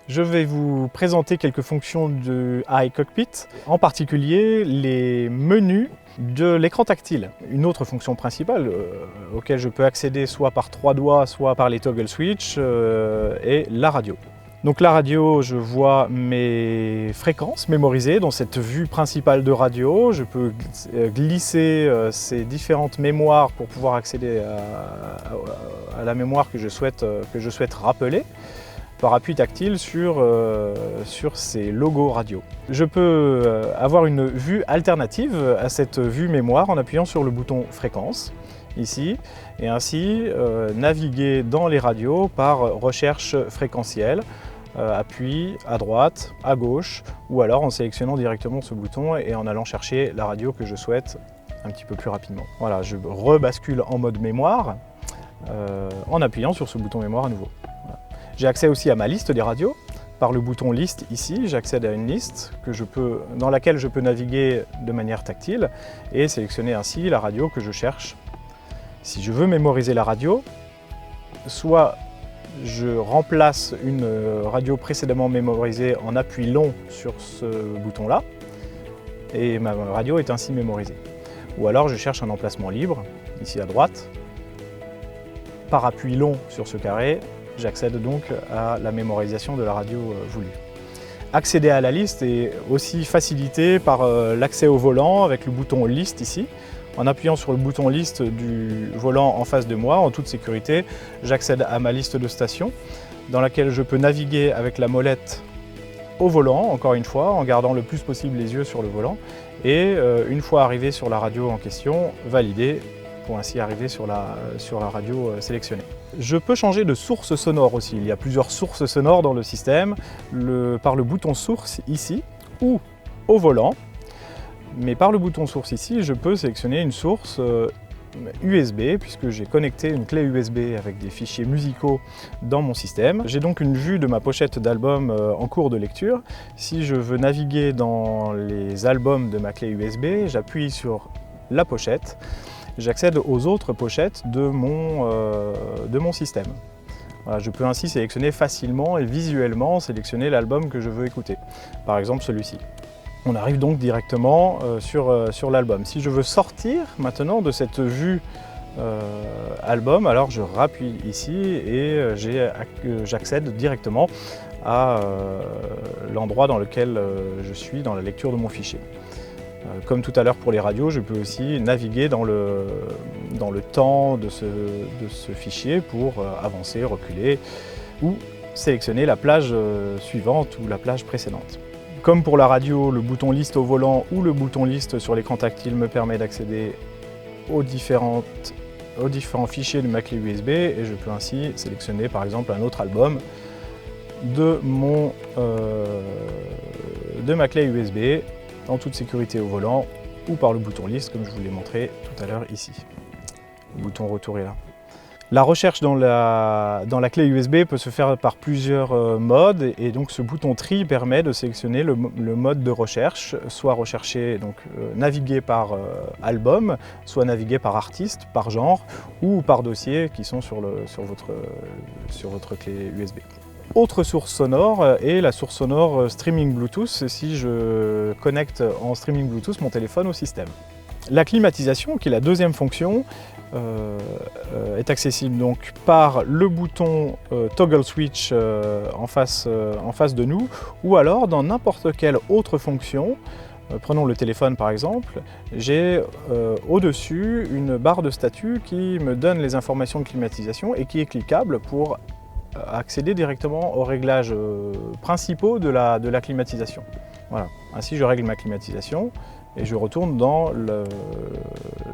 Je vais vous présenter quelques fonctions de iCockpit, en particulier les menus de l'écran tactile. Une autre fonction principale auquel je peux accéder soit par 3 doigts, soit par les toggle switch, est la radio. Donc la radio, je vois mes fréquences mémorisées dans cette vue principale de radio. Je peux glisser ces différentes mémoires pour pouvoir accéder à la mémoire que je souhaite rappeler par appui tactile sur ces logos radio. Je peux avoir une vue alternative à cette vue mémoire en appuyant sur le bouton fréquence ici et ainsi naviguer dans les radios par recherche fréquentielle. Appui à droite, à gauche, ou alors en sélectionnant directement ce bouton et en allant chercher la radio que je souhaite un petit peu plus rapidement. Voilà, je rebascule en mode mémoire en appuyant sur ce bouton mémoire à nouveau. Voilà. J'ai accès aussi à ma liste des radios. Par le bouton liste ici, j'accède à une liste dans laquelle je peux naviguer de manière tactile et sélectionner ainsi la radio que je cherche. Si je veux mémoriser la radio, soit je remplace une radio précédemment mémorisée en appui long sur ce bouton-là et ma radio est ainsi mémorisée. Ou alors je cherche un emplacement libre, ici à droite. Par appui long sur ce carré, j'accède donc à la mémorisation de la radio voulue. Accéder à la liste est aussi facilité par l'accès au volant avec le bouton liste ici. En appuyant sur le bouton liste du volant en face de moi, en toute sécurité, j'accède à ma liste de stations dans laquelle je peux naviguer avec la molette au volant, encore une fois, en gardant le plus possible les yeux sur le volant. Et une fois arrivé sur la radio en question, valider pour ainsi arriver sur la radio sélectionnée. Je peux changer de source sonore aussi. Il y a plusieurs sources sonores dans le système, par le bouton source ici ou au volant. Mais par le bouton source ici, je peux sélectionner une source USB puisque j'ai connecté une clé USB avec des fichiers musicaux dans mon système. J'ai donc une vue de ma pochette d'album en cours de lecture. Si je veux naviguer dans les albums de ma clé USB, j'appuie sur la pochette. J'accède aux autres pochettes de mon système. Voilà, je peux ainsi sélectionner facilement et visuellement sélectionner l'album que je veux écouter. Par exemple celui-ci. On arrive donc directement sur l'album. Si je veux sortir maintenant de cette vue album, alors je rappuie ici et j'accède directement à l'endroit dans lequel je suis dans la lecture de mon fichier. Comme tout à l'heure pour les radios, je peux aussi naviguer dans le temps de ce fichier pour avancer, reculer ou sélectionner la plage suivante ou la plage précédente. Comme pour la radio, le bouton liste au volant ou le bouton liste sur l'écran tactile me permet d'accéder aux différents fichiers de ma clé USB et je peux ainsi sélectionner par exemple un autre album de ma clé USB en toute sécurité au volant ou par le bouton liste comme je vous l'ai montré tout à l'heure ici. Le bouton retour est là. La recherche dans la clé USB peut se faire par plusieurs modes et donc ce bouton tri permet de sélectionner le mode de recherche, soit rechercher, donc naviguer par album, soit naviguer par artiste, par genre ou par dossier qui sont sur votre clé USB. Autre source sonore est la source sonore streaming Bluetooth si je connecte en streaming Bluetooth mon téléphone au système. La climatisation, qui est la deuxième fonction, est accessible donc par le bouton toggle switch en face de nous ou alors dans n'importe quelle autre fonction. Prenons le téléphone par exemple, j'ai au-dessus une barre de statut qui me donne les informations de climatisation et qui est cliquable pour accéder directement aux réglages principaux de la climatisation. Voilà. Ainsi je règle ma climatisation et je retourne dans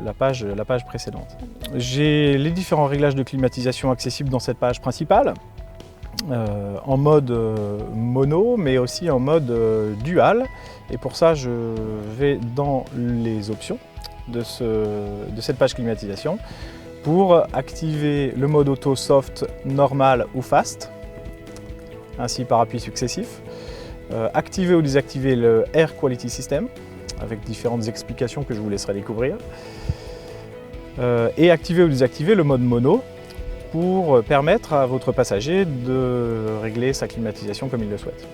la page précédente. J'ai les différents réglages de climatisation accessibles dans cette page principale, en mode mono mais aussi en mode dual. Et pour ça je vais dans les options de cette page climatisation pour activer le mode auto soft, normal ou fast, ainsi par appui successif. Activer ou désactiver le Air Quality System, avec différentes explications que je vous laisserai découvrir. Et activer ou désactiver le mode mono, pour permettre à votre passager de régler sa climatisation comme il le souhaite.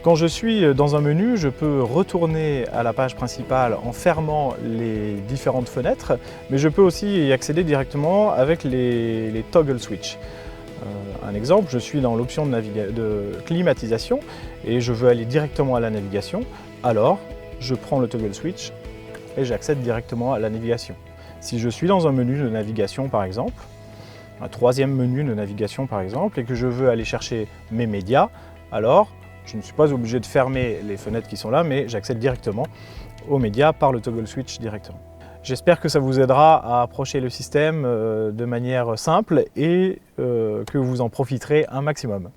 Quand je suis dans un menu, je peux retourner à la page principale en fermant les différentes fenêtres, mais je peux aussi y accéder directement avec les toggle switch. Un exemple, je suis dans l'option de climatisation et je veux aller directement à la navigation, alors je prends le toggle switch et j'accède directement à la navigation. Si je suis dans un menu de navigation par exemple, un troisième menu de navigation par exemple, et que je veux aller chercher mes médias, alors je ne suis pas obligé de fermer les fenêtres qui sont là, mais j'accède directement aux médias par le toggle switch directement. J'espère que ça vous aidera à approcher le système de manière simple et que vous en profiterez un maximum.